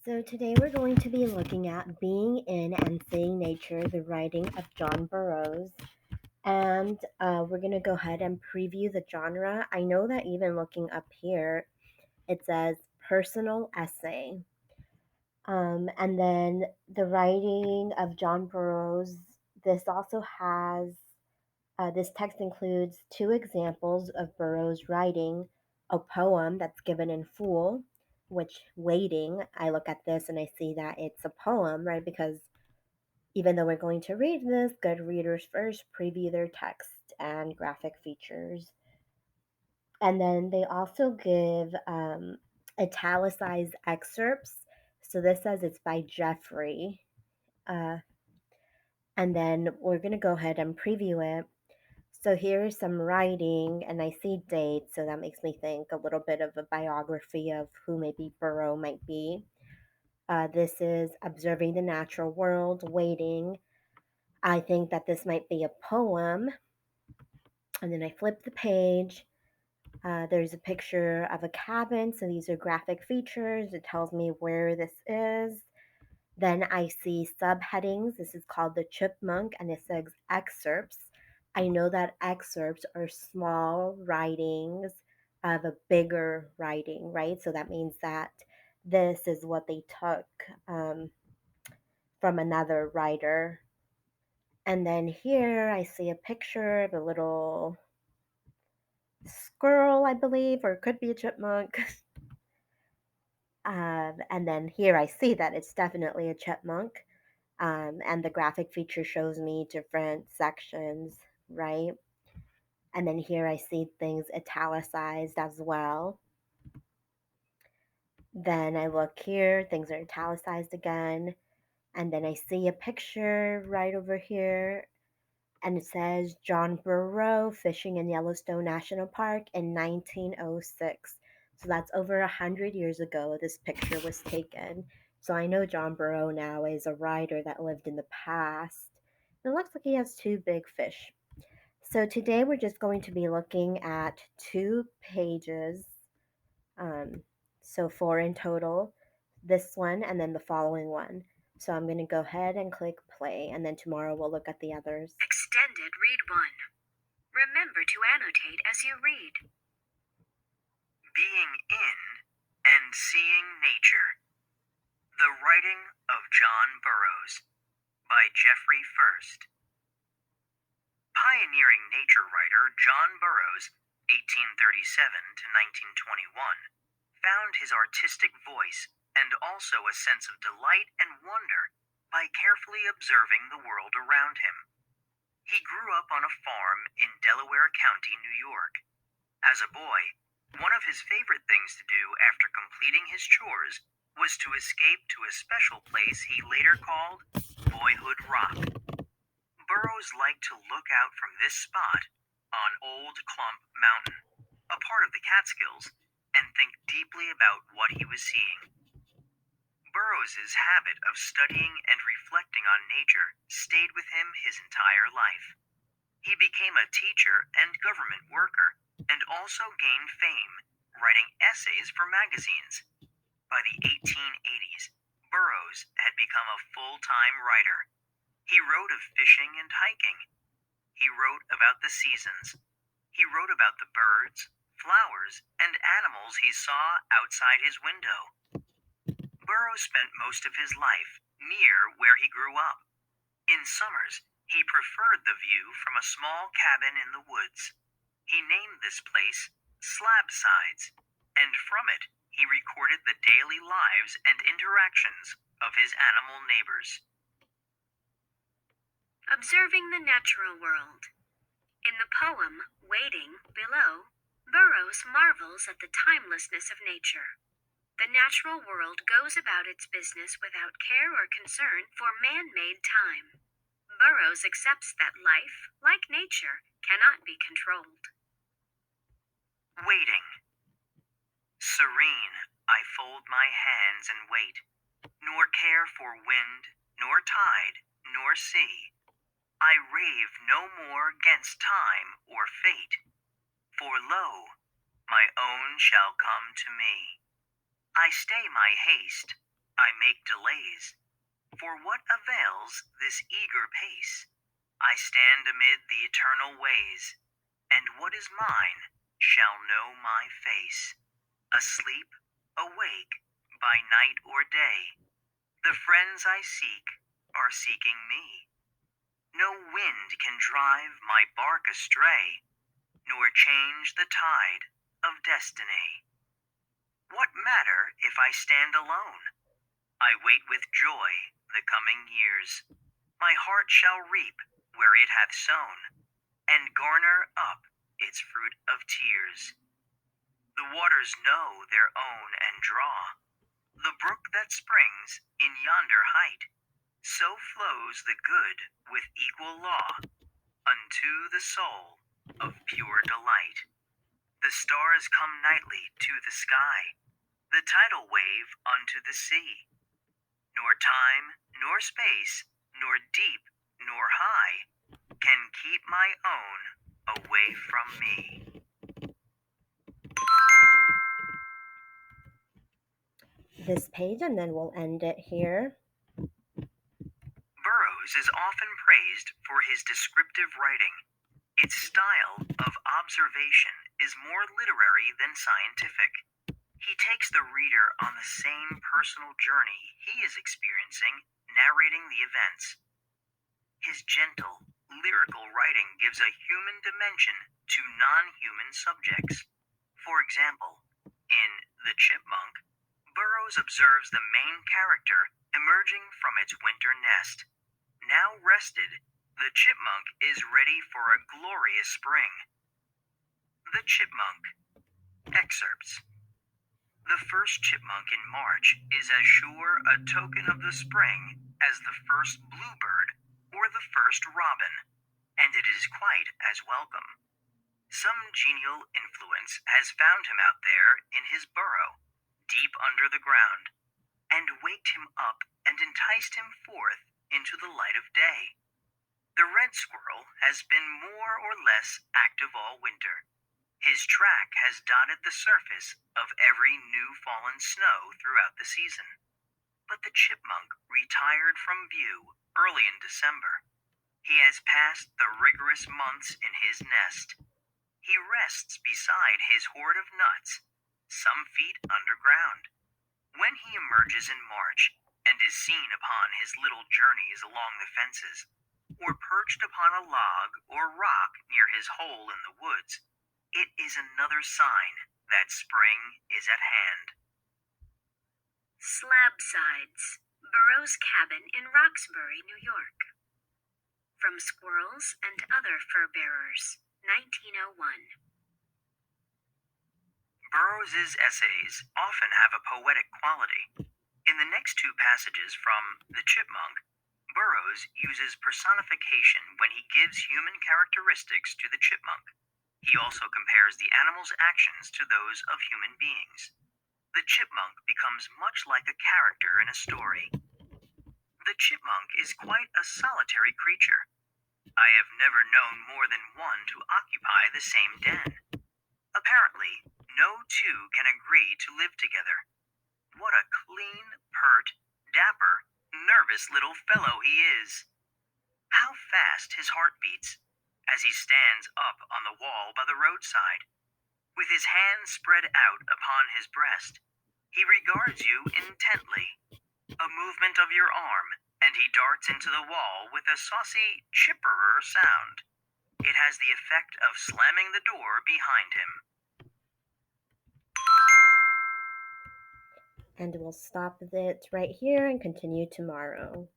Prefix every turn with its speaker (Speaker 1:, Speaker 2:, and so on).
Speaker 1: So today we're going to be looking at Being in and Seeing Nature, the writing of John Burroughs. And we're going to go ahead and preview the genre. I know that even looking up here, it says personal essay. And then the writing of John Burroughs, this also has, this text includes two examples of Burroughs' writing, a poem that's given in full, which Waiting, I look at this and I see that it's a poem, right? Because even though we're going to read this, good readers first preview their text and graphic features. And then they also give italicized excerpts. So this says it's by Jeffrey. Uh, and then we're going to go ahead and preview it. So here's some writing, and I see dates, so that makes me think a little bit of a biography of who maybe Burrough might be. This is Observing the Natural World, Waiting. I think that this might be a poem. And then I flip the page. There's a picture of a cabin, so these are graphic features. It tells me where this is. Then I see subheadings. This is called the Chipmunk, and it says excerpts. I know that excerpts are small writings of a bigger writing, right? So that means that this is what they took from another writer. And then here I see a picture of a little squirrel, I believe, or it could be a chipmunk. And then here I see that it's definitely a chipmunk. And the graphic feature shows me different sections, right? And then here I see things italicized as well. Then I look here, things are italicized again. And then I see a picture right over here, and it says John Burroughs fishing in Yellowstone National Park in 1906. So that's over 100 years ago this picture was taken. So I know John Burroughs now is a writer that lived in the past. It looks like he has two big fish. So today we're just going to be looking at 2 pages. Um, so 4 in total. This one and then the following one. So I'm going to go ahead and click play, and then tomorrow we'll look at the others.
Speaker 2: Extended Read 1. Remember to annotate as you read. Being in and Seeing Nature. The Writing of John Burroughs by Jeffrey First. Pioneering nature writer John Burroughs, 1837 to 1921, found his artistic voice and also a sense of delight and wonder by carefully observing the world around him. He grew up on a farm in Delaware County, New York. As a boy, one of his favorite things to do after completing his chores was to escape to a special place he later called Boyhood Rock. Burroughs liked to look out from this spot on Old Clump Mountain, a part of the Catskills, and think deeply about what he was seeing. Burroughs's habit of studying and reflecting on nature stayed with him his entire life. He became a teacher and government worker, and also gained fame, writing essays for magazines. By the 1880s, Burroughs had become a full-time writer. He wrote of fishing and hiking. He wrote about the seasons. He wrote about the birds, flowers, and animals he saw outside his window. Burroughs spent most of his life near where he grew up. In summers, he preferred the view from a small cabin in the woods. He named this place Slabsides, and from it he recorded the daily lives and interactions of his animal neighbors. Observing the Natural World. In the poem Waiting, below, Burroughs marvels at the timelessness of nature. The natural world goes about its business without care or concern for man-made time. Burroughs accepts that life, like nature, cannot be controlled. Waiting. Serene, I fold my hands and wait, nor care for wind, nor tide, nor sea. I rave no more 'gainst time or fate, for lo, my own shall come to me. I stay my haste, I make delays. For what avails this eager pace? I stand amid the eternal ways, and what is mine shall know my face. Asleep, awake, by night or day, the friends I seek are seeking me. No wind can drive my bark astray, nor change the tide of destiny. What matter if I stand alone? I wait with joy the coming years. My heart shall reap where it hath sown, and garner up its fruit of tears. The waters know their own and draw. The brook that springs in yonder height, so flows the good with equal law unto the soul of pure delight. The stars come nightly to the sky, the tidal wave unto the sea. Nor time, nor space, nor deep, nor high can keep my own away from me.
Speaker 1: This page, and then we'll end it here.
Speaker 2: Burroughs is often praised for his descriptive writing. Its style of observation is more literary than scientific. He takes the reader on the same personal journey he is experiencing, narrating the events. His gentle, lyrical writing gives a human dimension to non-human subjects. For example, in The Chipmunk, Burroughs observes the main character emerging from its winter nest. Now rested, the chipmunk is ready for a glorious spring. The Chipmunk. Excerpts. The first chipmunk in March is as sure a token of the spring as the first bluebird or the first robin, and it is quite as welcome. Some genial influence has found him out there in his burrow, deep under the ground, and waked him up and enticed him forth into the light of day. The red squirrel has been more or less active all winter. His track has dotted the surface of every new fallen snow throughout the season. But the chipmunk retired from view early in December. He has passed the rigorous months in his nest. He rests beside his hoard of nuts, some feet underground. When he emerges in March and is seen upon his little journeys along the fences, or perched upon a log or rock near his hole in the woods, it is another sign that spring is at hand. Slabsides, Burroughs' cabin in Roxbury, New York. From Squirrels and Other Fur Bearers, 1901. Burroughs's essays often have a poetic quality. In the next two passages from The Chipmunk, Burroughs uses personification when he gives human characteristics to the chipmunk. He also compares the animal's actions to those of human beings. The chipmunk becomes much like a character in a story. The chipmunk is quite a solitary creature. I have never known more than one to occupy the same den. Apparently, no two can agree to live together. What a clean, pert, dapper, nervous little fellow he is! How fast his heart beats as he stands up on the wall by the roadside. With his hands spread out upon his breast, he regards you intently. A movement of your arm, and he darts into the wall with a saucy, chipperer sound. It has the effect of slamming the door behind him.
Speaker 1: And we'll stop it right here and continue tomorrow.